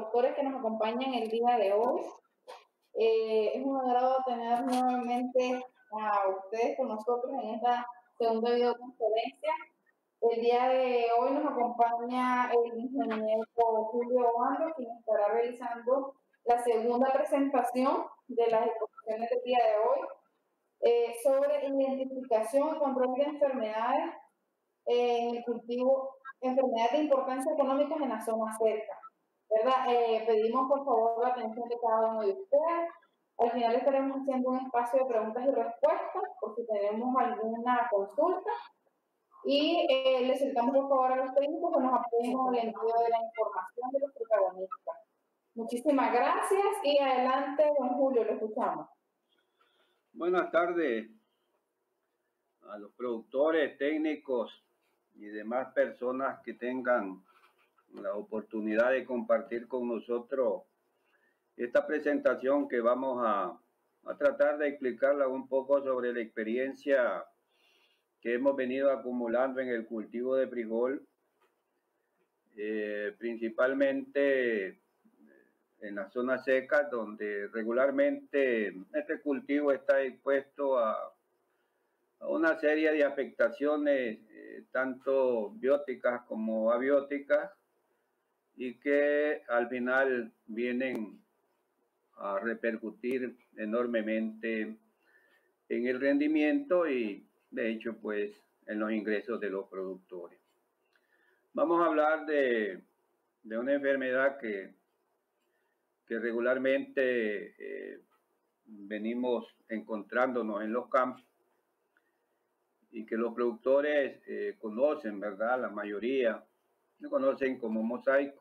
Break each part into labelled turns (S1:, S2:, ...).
S1: productores que nos acompañan el día de hoy. Es un agrado tener nuevamente a ustedes con nosotros en esta segunda videoconferencia. El día de hoy nos acompaña el ingeniero Julio Obando, quien estará realizando la segunda presentación de las exposiciones del día de hoy sobre identificación y control de enfermedades en el cultivo, enfermedades de importancia económica en la zona cerca, ¿verdad? Pedimos por favor la atención de cada uno de ustedes. Al final estaremos haciendo un espacio de preguntas y respuestas por si tenemos alguna consulta. Y les solicitamos por favor a los técnicos que nos apoyen con el envío de la información de los protagonistas. Muchísimas gracias y adelante, don Julio, lo escuchamos.
S2: Buenas tardes a los productores, técnicos y demás personas que tengan la oportunidad de compartir con nosotros esta presentación que vamos a tratar de explicarla un poco sobre la experiencia que hemos venido acumulando en el cultivo de frijol, principalmente en las zonas secas, donde regularmente este cultivo está expuesto a una serie de afectaciones, tanto bióticas como abióticas, y que al final vienen a repercutir enormemente en el rendimiento y, de hecho, pues, en los ingresos de los productores. Vamos a hablar de una enfermedad que regularmente venimos encontrándonos en los campos y que los productores conocen, ¿verdad? La mayoría lo conocen como mosaico.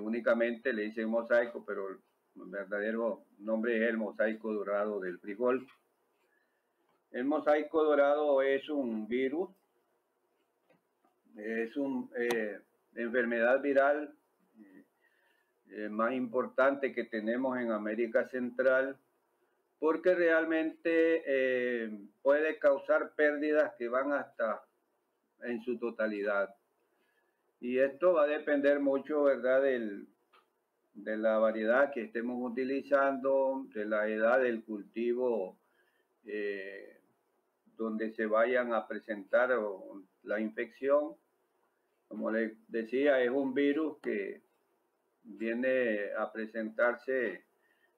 S2: Únicamente le dicen mosaico, pero el verdadero nombre es el mosaico dorado del frijol. El mosaico dorado es un virus, es una enfermedad viral más importante que tenemos en América Central, porque realmente puede causar pérdidas que van hasta en su totalidad. Y esto va a depender mucho, ¿verdad?, de la variedad que estemos utilizando, de la edad del cultivo donde se vayan a presentar la infección. Como les decía, es un virus que viene a presentarse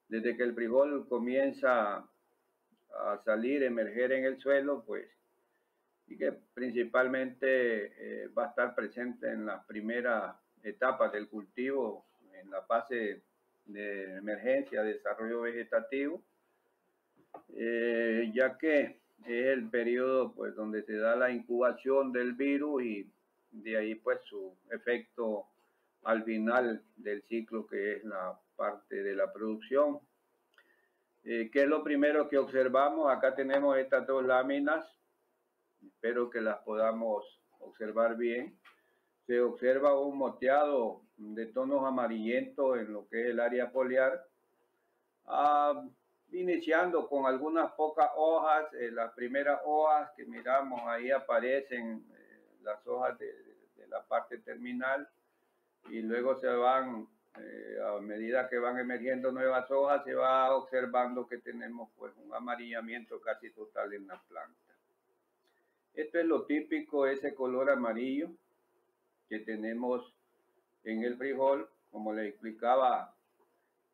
S2: desde que el frijol comienza a salir, emerger en el suelo, pues, y que principalmente va a estar presente en las primeras etapas del cultivo, en la fase de emergencia, desarrollo vegetativo, ya que es el periodo, pues, donde se da la incubación del virus y de ahí, pues, su efecto al final del ciclo, que es la parte de la producción. ¿Qué es lo primero que observamos? Acá tenemos estas dos láminas, espero que las podamos observar bien. Se observa un moteado de tonos amarillentos en lo que es el área foliar, iniciando con algunas pocas hojas. Las primeras hojas que miramos ahí aparecen las hojas de la parte terminal, y luego se van, a medida que van emergiendo nuevas hojas, se va observando que tenemos, pues, un amarillamiento casi total en la planta. Esto es lo típico, ese color amarillo que tenemos en el frijol. Como les explicaba,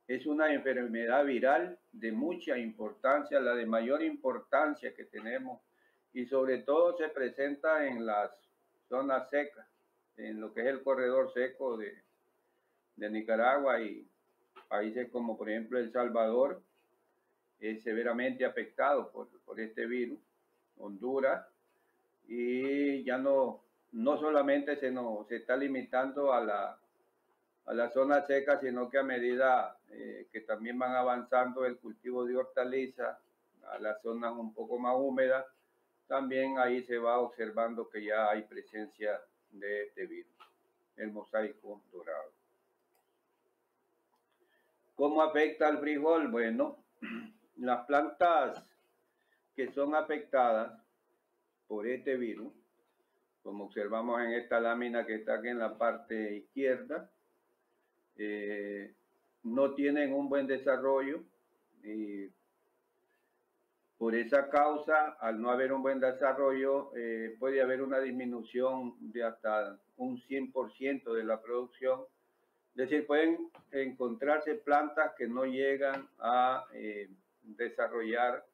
S2: es una enfermedad viral de mucha importancia, la de mayor importancia que tenemos, y sobre todo se presenta en las zonas secas, en lo que es el corredor seco de Nicaragua y países como por ejemplo El Salvador, es severamente afectado por este virus. Honduras, y ya no solamente se está limitando a la zona seca, sino que a medida que también van avanzando el cultivo de hortalizas a las zonas un poco más húmedas, también ahí se va observando que ya hay presencia de este virus, el mosaico dorado. ¿Cómo afecta al frijol? Bueno, las plantas que son afectadas por este virus, como observamos en esta lámina que está aquí en la parte izquierda, no tienen un buen desarrollo y por esa causa, al no haber un buen desarrollo, puede haber una disminución de hasta un 100% de la producción. Es decir, pueden encontrarse plantas que no llegan a desarrollar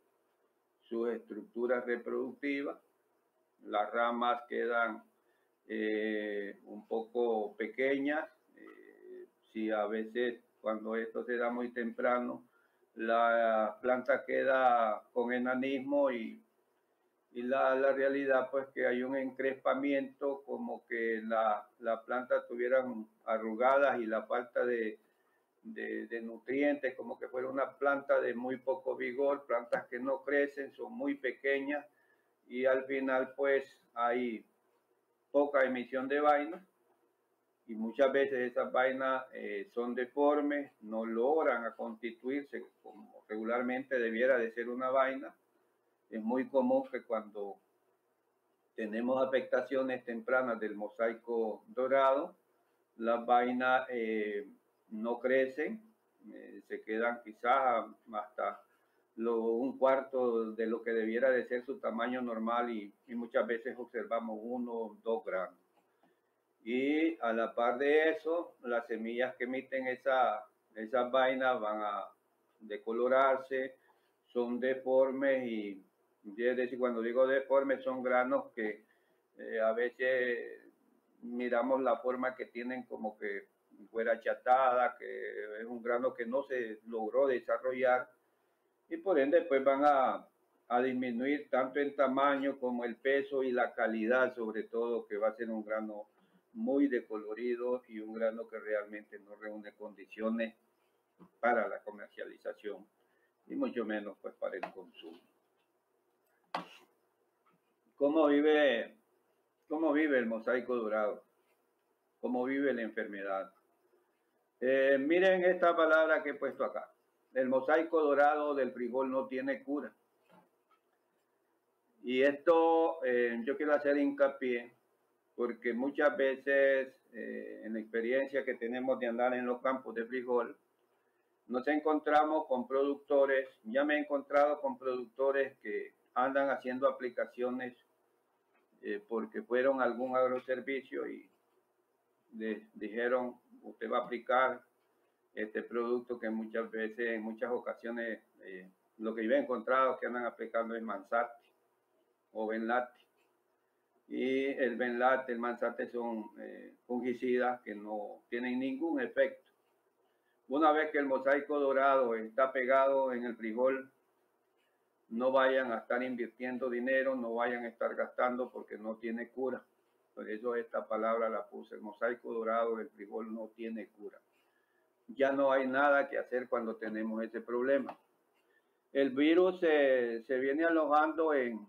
S2: sus estructuras reproductivas. Las ramas quedan un poco pequeñas. Si a veces cuando esto se da muy temprano, la planta queda con enanismo y la realidad pues que hay un encrespamiento, como que la planta tuvieran arrugadas y la falta de nutrientes, como que fuera una planta de muy poco vigor, plantas que no crecen, son muy pequeñas y al final pues hay poca emisión de vainas y muchas veces esas vainas son deformes, no logran a constituirse como regularmente debiera de ser una vaina. Es muy común que cuando tenemos afectaciones tempranas del mosaico dorado, las vainas no crecen, se quedan quizás hasta un cuarto de lo que debiera de ser su tamaño normal y muchas veces observamos 1 o 2 gramos. Y a la par de eso, las semillas que emiten esas vainas van a decolorarse, son deformes y es decir, cuando digo deformes son granos que a veces miramos la forma que tienen como que fuera achatada, que es un grano que no se logró desarrollar y por ende pues van a disminuir tanto en tamaño como el peso y la calidad, sobre todo, que va a ser un grano muy decolorido y un grano que realmente no reúne condiciones para la comercialización y mucho menos pues para el consumo. ¿Cómo vive el mosaico dorado? ¿Cómo vive la enfermedad? Miren esta palabra que he puesto acá. El mosaico dorado del frijol no tiene cura. Y esto yo quiero hacer hincapié porque muchas veces en la experiencia que tenemos de andar en los campos de frijol, nos encontramos con productores, ya me he encontrado con productores que andan haciendo aplicaciones porque fueron a algún agroservicio y dijeron, usted va a aplicar este producto que muchas veces, en muchas ocasiones, lo que yo he encontrado que andan aplicando es Mansate o Benlate. Y el Benlate, el Mansate son fungicidas que no tienen ningún efecto. Una vez que el mosaico dorado está pegado en el frijol, no vayan a estar invirtiendo dinero, no vayan a estar gastando porque no tiene cura. Por eso esta palabra la puse, el mosaico dorado del frijol no tiene cura. Ya no hay nada que hacer cuando tenemos ese problema. El virus se viene alojando en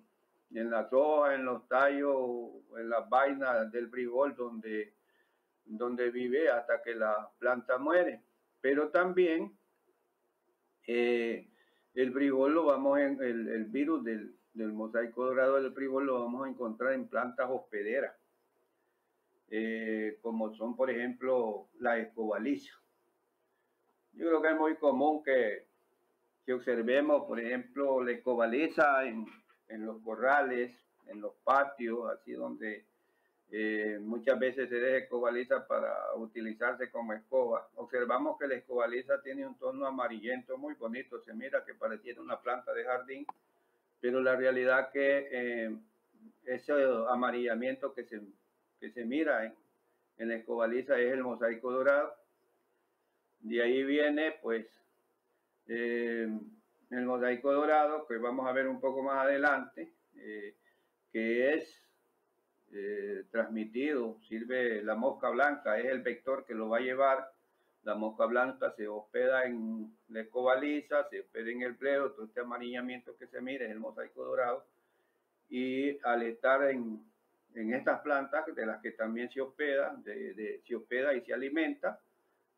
S2: las hojas, en los tallos, en las vainas del frijol donde vive hasta que la planta muere. Pero también el frijol lo vamos el virus del mosaico dorado del frijol lo vamos a encontrar en plantas hospederas, como son por ejemplo la escobaliza. Yo creo que es muy común que observemos, por ejemplo, la escobaliza en los corrales, en los patios, así donde muchas veces se deja escobaliza para utilizarse como escoba. Observamos que la escobaliza tiene un tono amarillento muy bonito, se mira que pareciera una planta de jardín, pero la realidad que ese amarillamiento que se mira en la escobaliza es el mosaico dorado. De ahí viene pues el mosaico dorado, que vamos a ver un poco más adelante, que es transmitido, sirve la mosca blanca, es el vector que lo va a llevar. La mosca blanca se hospeda en la escobaliza, se hospeda en el pleo, todo este amarillamiento que se mira es el mosaico dorado. Y al estar en estas plantas, de las que también se hospeda, se hospeda y se alimenta,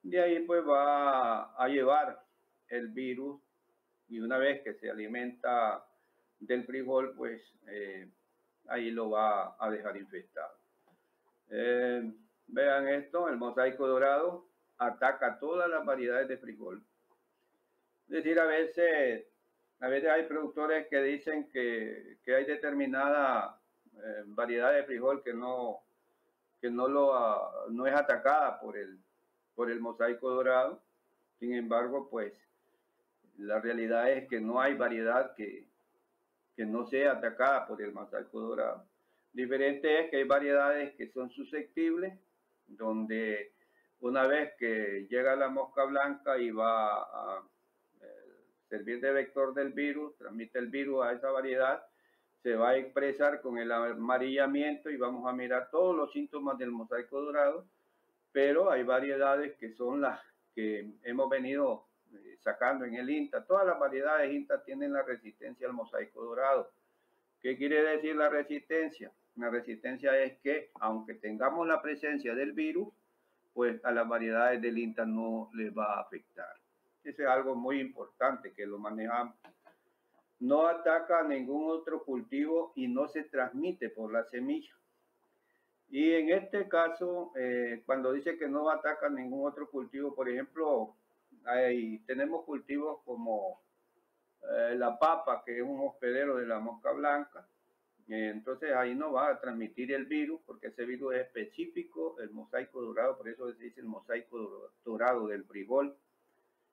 S2: de ahí pues va a llevar el virus y una vez que se alimenta del frijol, pues ahí lo va a dejar infestado. Vean esto, el mosaico dorado ataca todas las variedades de frijol. Es decir, a veces hay productores que dicen que hay determinada variedad de frijol que no es atacada por el mosaico dorado. Sin embargo, pues la realidad es que no hay variedad que no sea atacada por el mosaico dorado. Diferente es que hay variedades que son susceptibles, donde una vez que llega la mosca blanca y va a servir de vector del virus, transmite el virus a esa variedad, se va a expresar con el amarillamiento y vamos a mirar todos los síntomas del mosaico dorado, pero hay variedades que son las que hemos venido sacando en el INTA. Todas las variedades INTA tienen la resistencia al mosaico dorado. ¿Qué quiere decir la resistencia? La resistencia es que, aunque tengamos la presencia del virus, pues a las variedades del INTA no les va a afectar. Eso es algo muy importante que lo manejamos. No ataca a ningún otro cultivo y no se transmite por la semilla. Y en este caso, cuando dice que no ataca a ningún otro cultivo, por ejemplo, tenemos cultivos como la papa, que es un hospedero de la mosca blanca. Entonces ahí no va a transmitir el virus, porque ese virus es específico, el mosaico dorado, por eso se dice el mosaico dorado del frijol,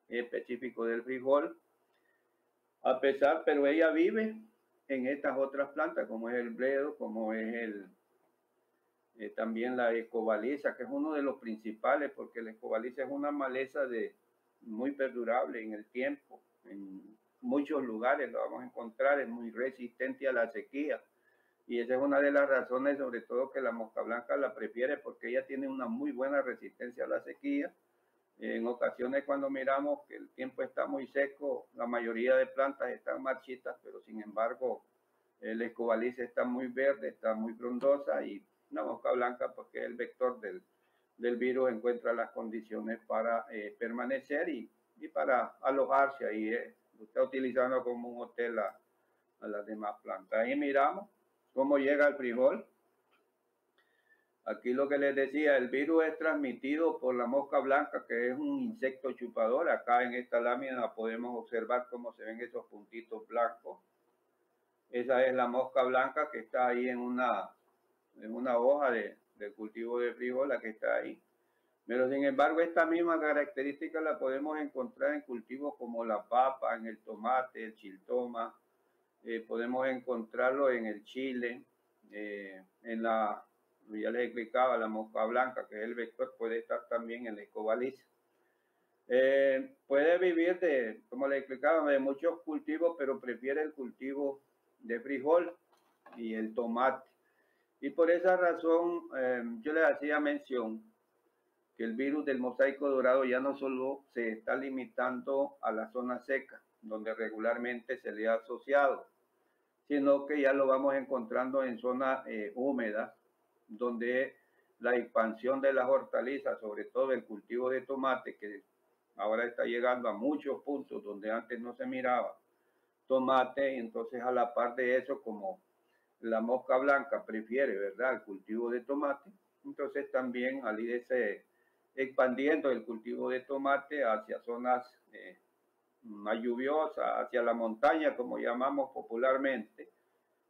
S2: es específico del frijol. Pero ella vive en estas otras plantas, como es el bledo, como es también la escobaliza, que es uno de los principales, porque la escobaliza es una maleza muy perdurable en el tiempo. En muchos lugares lo vamos a encontrar, es muy resistente a la sequía. Y esa es una de las razones, sobre todo, que la mosca blanca la prefiere, porque ella tiene una muy buena resistencia a la sequía. En ocasiones, cuando miramos que el tiempo está muy seco, la mayoría de plantas están marchitas, pero sin embargo, el escobaliza está muy verde, está muy frondosa, y la mosca blanca, porque es el vector del virus, encuentra las condiciones para permanecer y para alojarse ahí. Lo está utilizando como un hotel a las demás plantas. Ahí miramos cómo llega el frijol. Aquí lo que les decía, el virus es transmitido por la mosca blanca, que es un insecto chupador. Acá en esta lámina podemos observar cómo se ven esos puntitos blancos. Esa es la mosca blanca que está ahí en una hoja del cultivo de frijol, la que está ahí. Pero sin embargo, esta misma característica la podemos encontrar en cultivos como la papa, en el tomate, el chiltoma. Podemos encontrarlo en el chile, ya les explicaba, la mosca blanca, que es el vector, puede estar también en la escobaliza. Puede vivir como les explicaba, de muchos cultivos, pero prefiere el cultivo de frijol y el tomate. Y por esa razón, yo les hacía mención que el virus del mosaico dorado ya no solo se está limitando a la zona seca, donde regularmente se le ha asociado, sino que ya lo vamos encontrando en zonas húmedas, donde la expansión de las hortalizas, sobre todo el cultivo de tomate, que ahora está llegando a muchos puntos donde antes no se miraba tomate, y entonces a la par de eso, como la mosca blanca prefiere, ¿verdad?, el cultivo de tomate, entonces también al irse expandiendo el cultivo de tomate hacia zonas más lluviosas, hacia la montaña, como llamamos popularmente,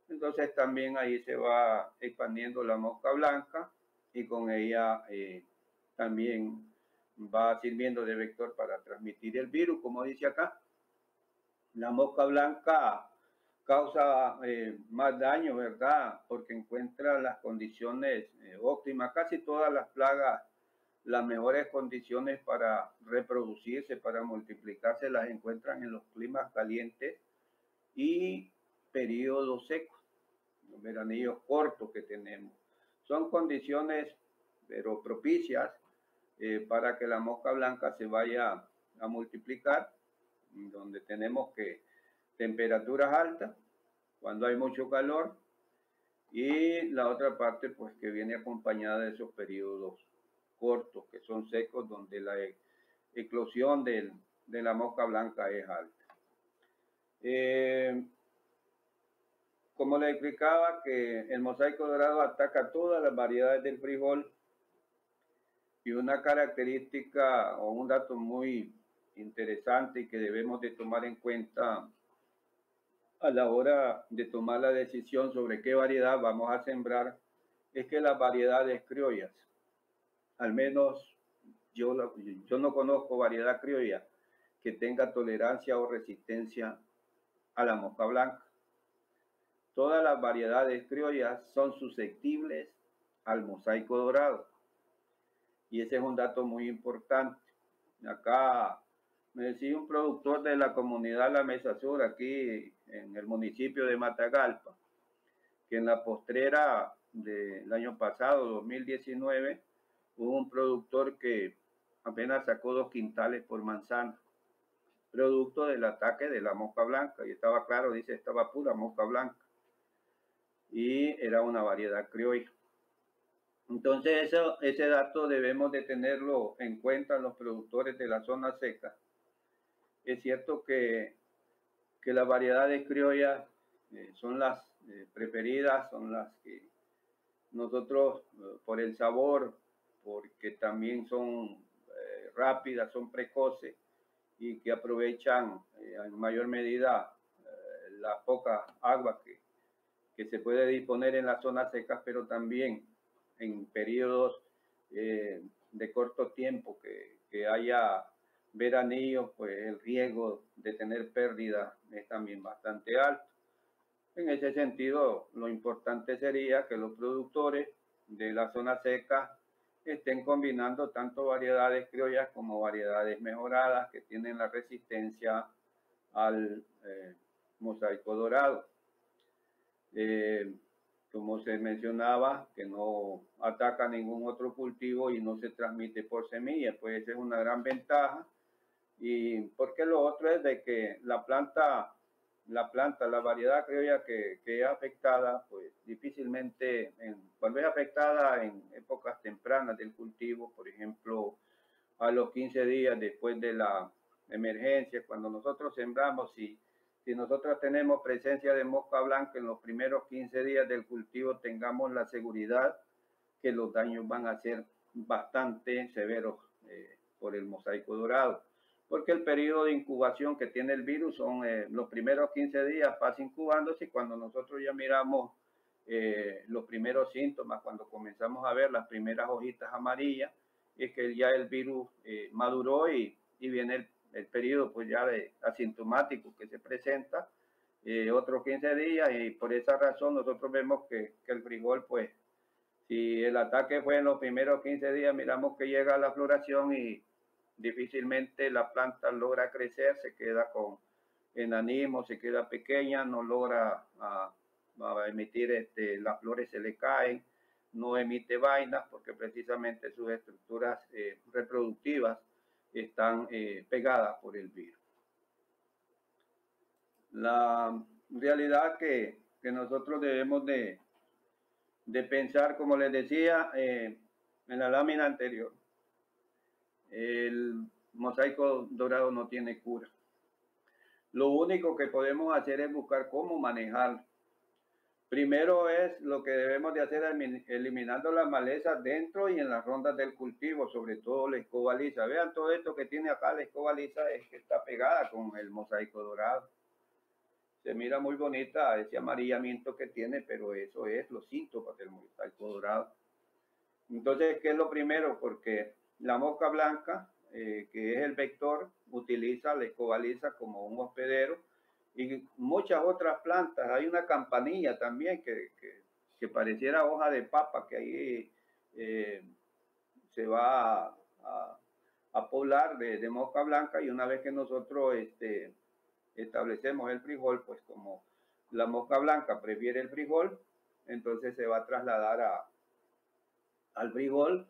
S2: entonces también ahí se va expandiendo la mosca blanca y con ella también va sirviendo de vector para transmitir el virus, como dice acá. La mosca blanca causa más daño, ¿verdad? Porque encuentra las condiciones óptimas. Casi todas las plagas, las mejores condiciones para reproducirse, para multiplicarse, las encuentran en los climas calientes y periodos secos, los veranillos cortos que tenemos. Son condiciones, pero propicias para que la mosca blanca se vaya a multiplicar, donde tenemos que temperaturas altas, cuando hay mucho calor, y la otra parte pues que viene acompañada de esos periodos cortos que son secos, donde la eclosión de la mosca blanca es alta. Como les explicaba, que el mosaico dorado ataca todas las variedades del frijol, Y una característica o un dato muy interesante y que debemos de tomar en cuenta a la hora de tomar la decisión sobre qué variedad vamos a sembrar es que las variedades criollas, al menos yo no conozco variedad criolla que tenga tolerancia o resistencia a la mosca blanca. Todas las variedades criollas son susceptibles al mosaico dorado. Y ese es un dato muy importante. Acá me decía un productor de la comunidad La Mesa Sur, aquí en el municipio de Matagalpa, que en la postrera del año pasado, 2019, hubo un productor que apenas sacó 2 quintales por manzana, producto del ataque de la mosca blanca. Y estaba claro, dice, estaba pura mosca blanca. Y era una variedad criolla. Entonces ese dato debemos de tenerlo en cuenta los productores de la zona seca. Es cierto que las variedades criollas son las preferidas, son las que nosotros por el sabor, porque también son rápidas, son precoces y que aprovechan en mayor medida la poca agua que se puede disponer en las zonas secas, pero también en periodos de corto tiempo que haya veranillos, pues el riesgo de tener pérdida es también bastante alto. En ese sentido, lo importante sería que los productores de la zona seca estén combinando tanto variedades criollas como variedades mejoradas que tienen la resistencia al mosaico dorado. Como se mencionaba, que no ataca ningún otro cultivo y no se transmite por semilla, pues esa es una gran ventaja. Y porque lo otro es de que la variedad criolla que es afectada, pues difícilmente, cuando es afectada en épocas tempranas del cultivo, por ejemplo, a los 15 días después de la emergencia, cuando nosotros sembramos, si nosotros tenemos presencia de mosca blanca en los primeros 15 días del cultivo, tengamos la seguridad que los daños van a ser bastante severos por el mosaico dorado. Porque el periodo de incubación que tiene el virus son los primeros 15 días, pasa incubándose, y cuando nosotros ya miramos los primeros síntomas, cuando comenzamos a ver las primeras hojitas amarillas, es que ya el virus maduró y viene el periodo pues ya de asintomático que se presenta otros 15 días, y por esa razón nosotros vemos que el frijol, pues si el ataque fue en los primeros 15 días, miramos que llega a la floración y difícilmente la planta logra crecer, se queda con enanismo, se queda pequeña, no logra a emitir, las flores se le caen, no emite vainas porque precisamente sus estructuras reproductivas están pegadas por el virus. La realidad que nosotros debemos de pensar, como les decía en la lámina anterior, el mosaico dorado no tiene cura. Lo único que podemos hacer es buscar cómo manejarlo. Primero es lo que debemos de hacer, eliminando las malezas dentro y en las rondas del cultivo, sobre todo la escoba lisa. Vean todo esto que tiene acá la escoba lisa, es que está pegada con el mosaico dorado. Se mira muy bonita ese amarillamiento que tiene, pero eso es los síntomas del mosaico dorado. Entonces, ¿qué es lo primero? Porque la mosca blanca, que es el vector, utiliza la escoba lisa como un hospedero, y muchas otras plantas. Hay una campanilla también que pareciera hoja de papa, que ahí se va a poblar de mosca blanca, y una vez que nosotros establecemos el frijol, pues como la mosca blanca prefiere el frijol, entonces se va a trasladar al frijol,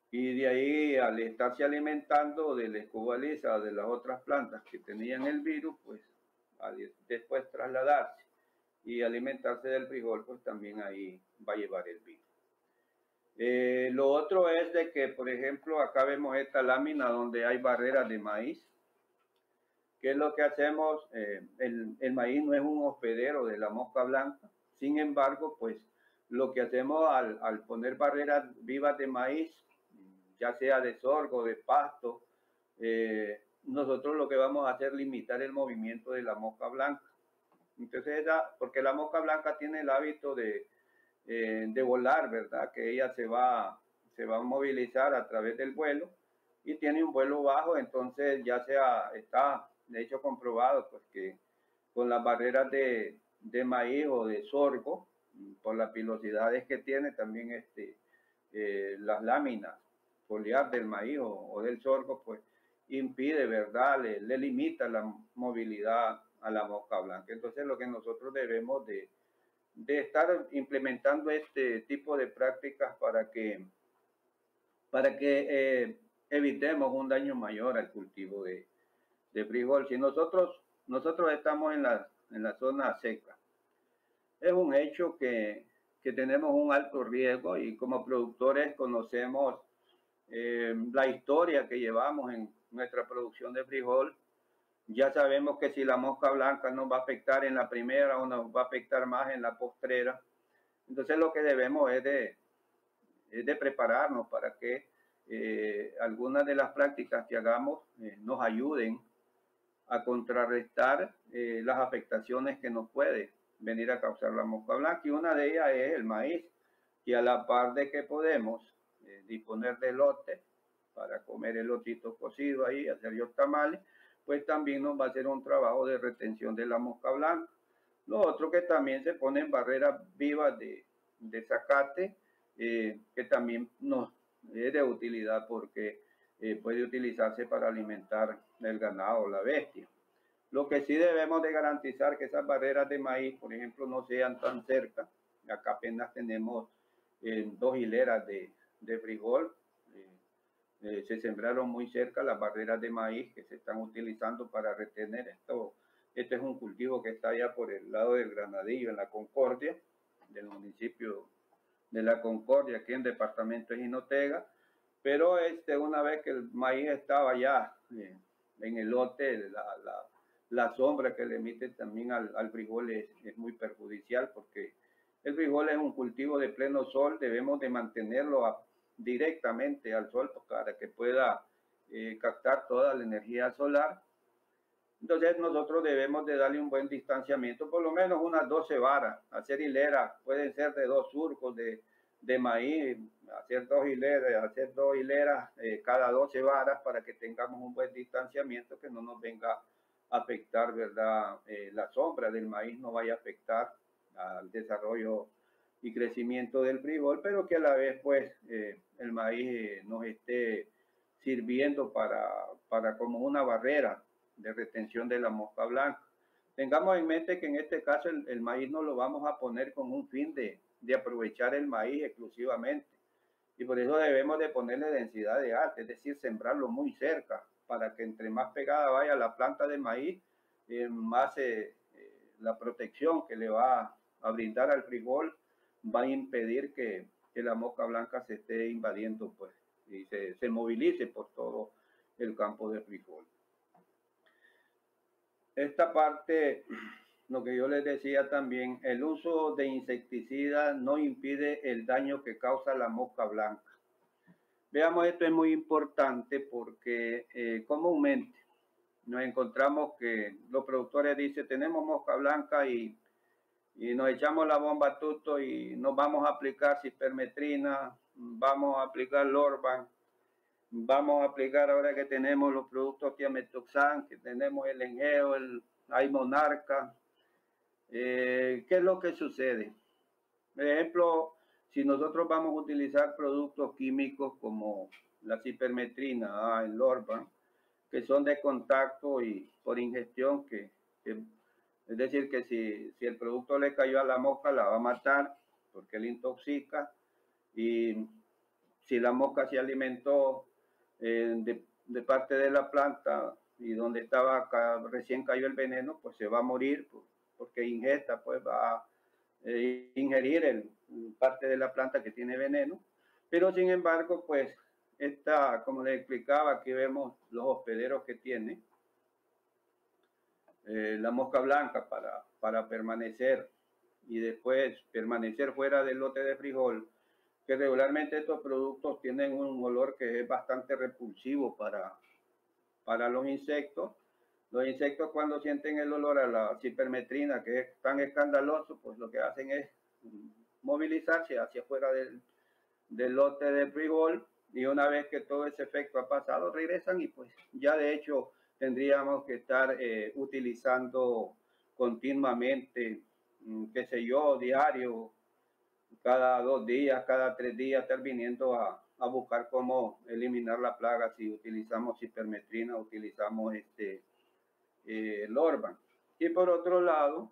S2: y de ahí, al estarse alimentando de la escoba lisa o de las otras plantas que tenían el virus, pues al después trasladarse y alimentarse del frijol, pues también ahí va a llevar el virus. Lo otro es de que, por ejemplo, acá vemos esta lámina donde hay barreras de maíz. ¿Qué es lo que hacemos? El maíz no es un hospedero de la mosca blanca. Sin embargo, pues lo que hacemos al poner barreras vivas de maíz, ya sea de sorgo, de pasto, nosotros lo que vamos a hacer es limitar el movimiento de la mosca blanca. Entonces, porque la mosca blanca tiene el hábito de volar, ¿verdad? Que ella se va a movilizar a través del vuelo y tiene un vuelo bajo, entonces ya está de hecho comprobado pues que con las barreras de maíz o de sorgo, por las pilosidades que tiene, también las láminas foliar del maíz o del sorgo, pues impide, ¿verdad? Le limita la movilidad a la mosca blanca. Entonces lo que nosotros debemos de estar implementando este tipo de prácticas para que evitemos un daño mayor al cultivo de frijol. Si nosotros estamos en la zona seca, es un hecho que tenemos un alto riesgo y como productores conocemos la historia que llevamos en nuestra producción de frijol. Ya sabemos que si la mosca blanca nos va a afectar en la primera o nos va a afectar más en la postrera, entonces lo que debemos es de prepararnos para que algunas de las prácticas que hagamos nos ayuden a contrarrestar las afectaciones que nos puede venir a causar la mosca blanca, y una de ellas es el maíz, y a la par de que podemos disponer de elote para comer elotito cocido ahí, hacer yo tamales, pues también nos va a hacer un trabajo de retención de la mosca blanca. Lo otro que también se ponen barreras vivas de zacate, que también nos es de utilidad porque puede utilizarse para alimentar el ganado o la bestia. Lo que sí debemos de garantizar que esas barreras de maíz, por ejemplo, no sean tan cerca. Acá apenas tenemos 2 hileras de frijol. Se sembraron muy cerca las barreras de maíz que se están utilizando para retener esto. Este es un cultivo que está allá por el lado del Granadillo, en la Concordia, del municipio de la Concordia, aquí en el departamento de Jinotega. Pero una vez que el maíz estaba ya en el lote, la sombra que le emite también al frijol es muy perjudicial, porque el frijol es un cultivo de pleno sol, debemos de mantenerlo directamente al sol para que pueda captar toda la energía solar. Entonces nosotros debemos de darle un buen distanciamiento, por lo menos unas 12 varas, hacer hileras, pueden ser de 2 surcos de maíz, hacer 2 hileras cada 12 varas para que tengamos un buen distanciamiento, que no nos venga a afectar, ¿verdad? La sombra del maíz no vaya a afectar al desarrollo y crecimiento del frijol, pero que a la vez pues el maíz nos esté sirviendo para como una barrera de retención de la mosca blanca. Tengamos en mente que en este caso el maíz no lo vamos a poner con un fin de aprovechar el maíz exclusivamente, y por eso debemos de ponerle densidad de alta, es decir, sembrarlo muy cerca, para que entre más pegada vaya la planta de maíz, más la protección que le va a brindar al frijol va a impedir que la mosca blanca se esté invadiendo pues, y se movilice por todo el campo de frijol. Esta parte, lo que yo les decía también, el uso de insecticidas no impide el daño que causa la mosca blanca. Veamos, esto es muy importante porque comúnmente nos encontramos que los productores dicen, tenemos mosca blanca y nos echamos la bomba tuto y nos vamos a aplicar cipermetrina, vamos a aplicar Lorban, vamos a aplicar ahora que tenemos los productos Tiametoxan, que tenemos el Engeo, hay Monarca. ¿Qué es lo que sucede? Por ejemplo, si nosotros vamos a utilizar productos químicos como la cipermetrina, el Lorban, que son de contacto y por ingestión, es decir, que si el producto le cayó a la mosca, la va a matar porque le intoxica, y si la mosca se alimentó de parte de la planta y donde estaba recién cayó el veneno, pues se va a morir porque ingesta, pues va a ingerir parte de la planta que tiene veneno. Pero sin embargo, pues como les explicaba, aquí vemos los hospederos que tiene la mosca blanca para permanecer y después permanecer fuera del lote de frijol. que regularmente estos productos tienen un olor que es bastante repulsivo para los insectos. Los insectos cuando sienten el olor a la cipermetrina, que es tan escandaloso, pues lo que hacen es movilizarse hacia afuera del lote de frijol, y una vez que todo ese efecto ha pasado, regresan y pues ya de hecho tendríamos que estar utilizando continuamente, qué sé yo, diario, cada 2 días, cada 3 días, estar viniendo a buscar cómo eliminar la plaga si utilizamos cipermetrina, utilizamos Lorban. Y por otro lado,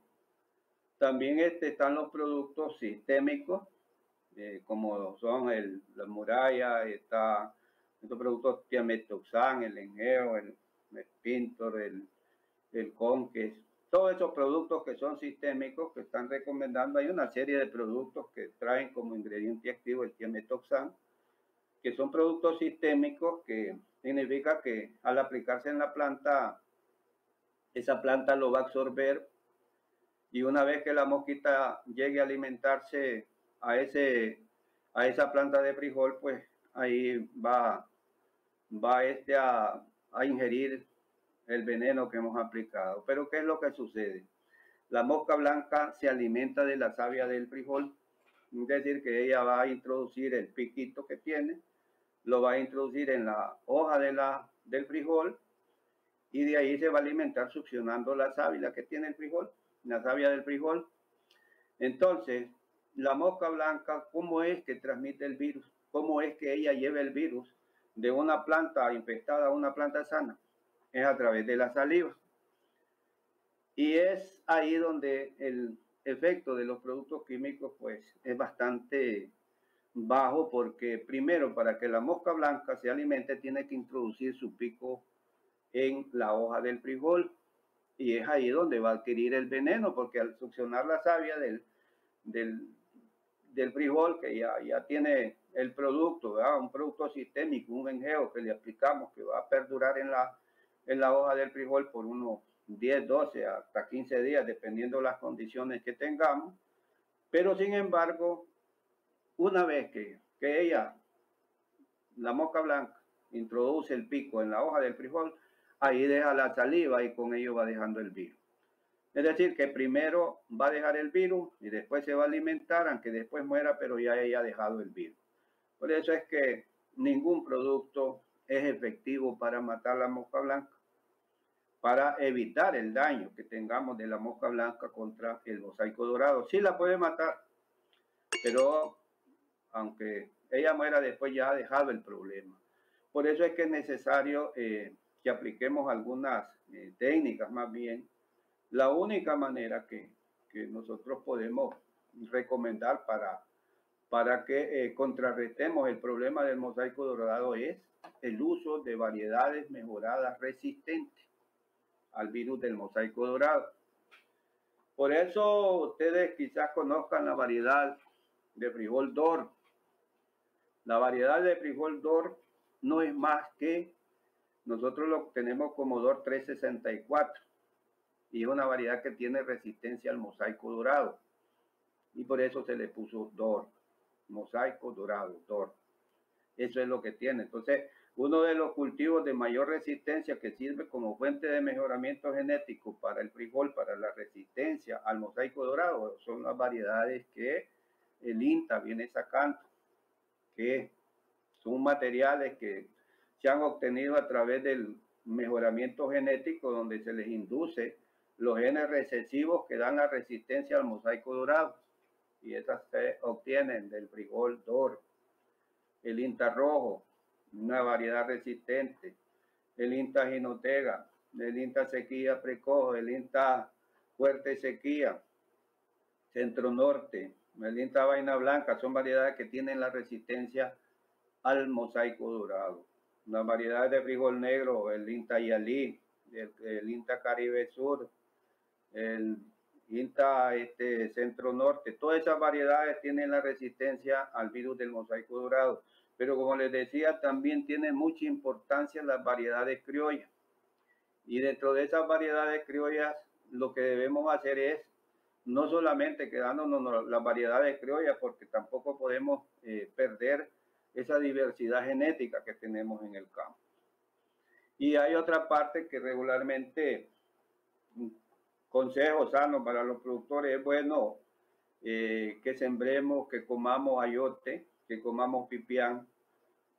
S2: también están los productos sistémicos, como son la muralla, está estos productos Thiamethoxam, el Engeo, el Spintor, el Conques, todos esos productos que son sistémicos que están recomendando. Hay una serie de productos que traen como ingrediente activo el Thiamethoxam, que son productos sistémicos, que significa que al aplicarse en la planta, esa planta lo va a absorber, y una vez que la mosquita llegue a alimentarse a esa planta de frijol, pues ahí va a ingerir el veneno que hemos aplicado. Pero ¿qué es lo que sucede? La mosca blanca se alimenta de la savia del frijol, es decir, que ella va a introducir el piquito que tiene, lo va a introducir en la hoja del frijol, y de ahí se va a alimentar succionando la sábila que tiene el frijol, la savia del frijol. Entonces, la mosca blanca, ¿cómo es que transmite el virus? ¿Cómo es que ella lleva el virus de una planta infectada a una planta sana? Es a través de la saliva. Y es ahí donde el efecto de los productos químicos pues es bastante bajo, porque primero, para que la mosca blanca se alimente, tiene que introducir su pico en la hoja del frijol, y es ahí donde va a adquirir el veneno, porque al succionar la savia del frijol, que ya tiene el producto, ¿verdad? Un producto sistémico, un engeo que le aplicamos, que va a perdurar en la hoja del frijol por unos 10, 12, hasta 15 días, dependiendo de las condiciones que tengamos. Pero sin embargo, una vez que ella, la mosca blanca, introduce el pico en la hoja del frijol, ahí deja la saliva y con ello va dejando el virus. Es decir, que primero va a dejar el virus y después se va a alimentar, aunque después muera, pero ya ella ha dejado el virus. Por eso es que ningún producto es efectivo para matar la mosca blanca, para evitar el daño que tengamos de la mosca blanca contra el mosaico dorado. Sí la puede matar, pero aunque ella muera, después ya ha dejado el problema. Por eso es que es necesario que apliquemos algunas técnicas, más bien. La única manera que nosotros podemos recomendar para que contrarrestemos el problema del mosaico dorado es el uso de variedades mejoradas resistentes al virus del mosaico dorado. Por eso ustedes quizás conozcan la variedad de frijol DOR. La variedad de frijol DOR no es más que, nosotros lo tenemos como DOR 364, y es una variedad que tiene resistencia al mosaico dorado, y por eso se le puso DOR, mosaico dorado, DOR. Eso es lo que tiene. Entonces, uno de los cultivos de mayor resistencia que sirve como fuente de mejoramiento genético para el frijol, para la resistencia al mosaico dorado, son las variedades que el INTA viene sacando, que son materiales que se han obtenido a través del mejoramiento genético, donde se les induce los genes recesivos que dan la resistencia al mosaico dorado, y esas se obtienen del frijol DOR. El INTA rojo, una variedad resistente, el INTA ginotega, el INTA sequía precoz, el INTA fuerte sequía, centro norte, el INTA vaina blanca, son variedades que tienen la resistencia al mosaico dorado. Las variedades de frijol negro, el INTA Yalí, el INTA Caribe Sur, el INTA centro norte, todas esas variedades tienen la resistencia al virus del mosaico dorado. Pero como les decía, también tiene mucha importancia las variedades criollas. Y dentro de esas variedades criollas, lo que debemos hacer es no solamente quedándonos las variedades criollas, porque tampoco podemos perder esa diversidad genética que tenemos en el campo. Y hay otra parte que regularmente, consejo sano para los productores, es bueno que sembremos, que comamos ayote, que comamos pipián,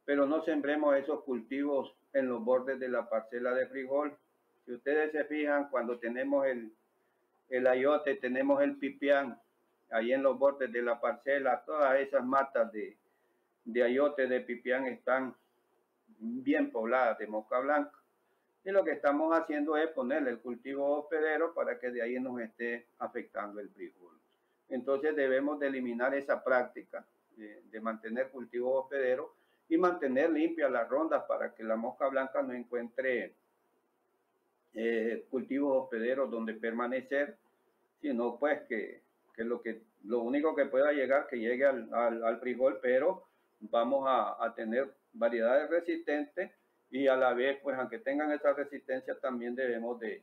S2: pero no sembremos esos cultivos en los bordes de la parcela de frijol. Si ustedes se fijan, cuando tenemos el ayote, tenemos el pipián, ahí en los bordes de la parcela, todas esas matas de ayote, de pipián, están bien pobladas de mosca blanca. Y lo que estamos haciendo es ponerle el cultivo hospedero para que de ahí nos esté afectando el frijol. Entonces debemos de eliminar esa práctica de mantener cultivo hospedero y mantener limpias las rondas para que la mosca blanca no encuentre cultivos hospederos donde permanecer, sino pues que lo único que pueda llegar, que llegue al frijol, pero vamos a tener variedades resistentes y a la vez, pues aunque tengan esa resistencia, también debemos de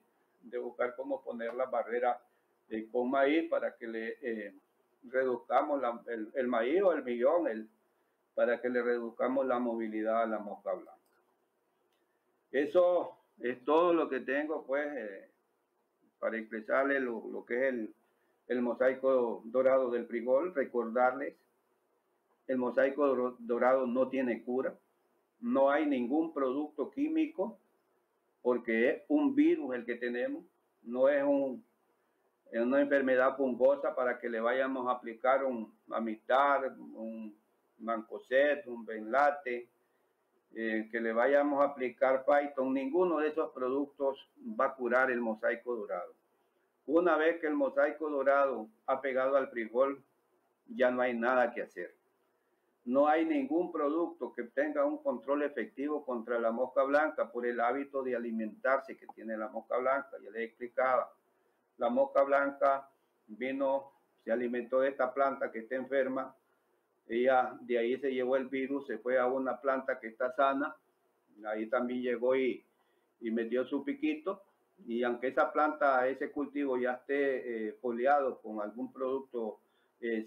S2: buscar cómo poner la barrera con maíz para que le reduzcamos el maíz o el millón, para que le reduzcamos la movilidad a la mosca blanca. Eso es todo lo que tengo, pues, para expresarles lo que es el mosaico dorado del frijol. Recordarles, el mosaico dorado no tiene cura, no hay ningún producto químico, porque es un virus el que tenemos, no es una enfermedad fungosa para que le vayamos a aplicar un Amistar, un Mancozeb, un Benlate, que le vayamos a aplicar Python. Ninguno de esos productos va a curar el mosaico dorado. Una vez que el mosaico dorado ha pegado al frijol, ya no hay nada que hacer. No hay ningún producto que tenga un control efectivo contra la mosca blanca por el hábito de alimentarse que tiene la mosca blanca. Ya les explicaba, la mosca blanca se alimentó de esta planta que está enferma. Ella de ahí se llevó el virus, se fue a una planta que está sana, ahí también llegó y metió su piquito, y aunque esa planta, ese cultivo ya esté foliado con algún producto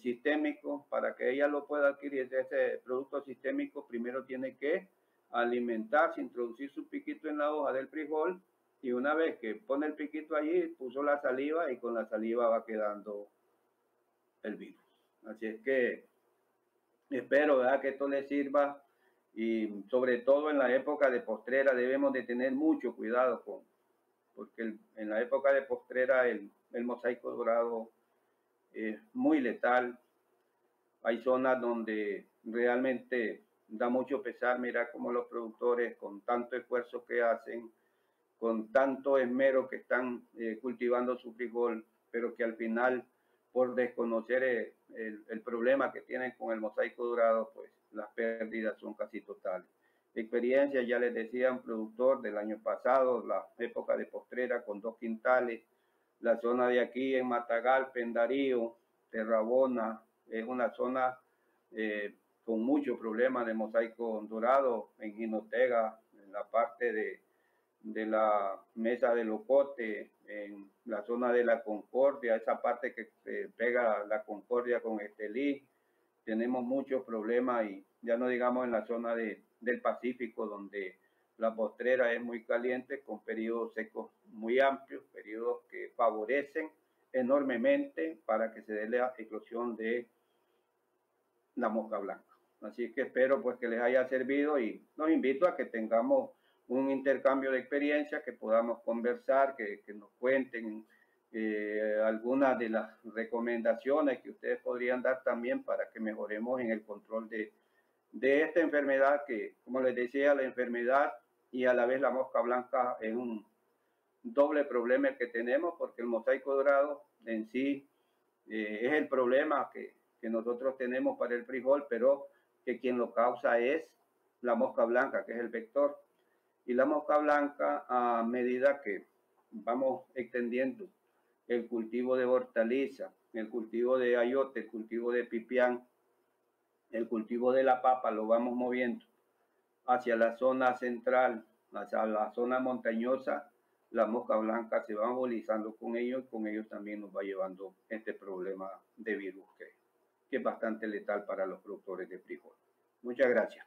S2: sistémico, para que ella lo pueda adquirir ese producto sistémico, primero tiene que alimentarse, introducir su piquito en la hoja del frijol, y una vez que pone el piquito allí, puso la saliva, y con la saliva va quedando el virus. Así es que espero, ¿verdad?, que esto les sirva, y sobre todo en la época de postrera debemos de tener mucho cuidado porque en la época de postrera el mosaico dorado es muy letal. Hay zonas donde realmente da mucho pesar mirar cómo los productores, con tanto esfuerzo que hacen, con tanto esmero que están cultivando su frijol, pero que al final, por desconocer el problema que tienen con el mosaico dorado, pues las pérdidas son casi totales. Experiencia, ya les decía, un productor del año pasado, la época de postrera, con 2 quintales, la zona de aquí en Matagalpa, en Darío, Terrabona, es una zona con muchos problemas de mosaico dorado, en Jinotega, en la parte de la mesa de Locote, en la zona de la Concordia, esa parte que pega la Concordia con Estelí, tenemos muchos problemas, y ya no digamos en la zona del Pacífico, donde la postrera es muy caliente, con periodos secos muy amplios, periodos que favorecen enormemente para que se dé la eclosión de la mosca blanca. Así que espero pues que les haya servido, y los invito a que tengamos un intercambio de experiencias, que podamos conversar, que nos cuenten algunas de las recomendaciones que ustedes podrían dar también para que mejoremos en el control de esta enfermedad, que, como les decía, la enfermedad y a la vez la mosca blanca es un doble problema el que tenemos, porque el mosaico dorado en sí es el problema que nosotros tenemos para el frijol, pero que quien lo causa es la mosca blanca, que es el vector. Y la mosca blanca, a medida que vamos extendiendo el cultivo de hortaliza, el cultivo de ayote, el cultivo de pipián, el cultivo de la papa, lo vamos moviendo hacia la zona central, hacia la zona montañosa, la mosca blanca se va movilizando con ellos y con ellos también nos va llevando este problema de virus que es bastante letal para los productores de frijol. Muchas gracias.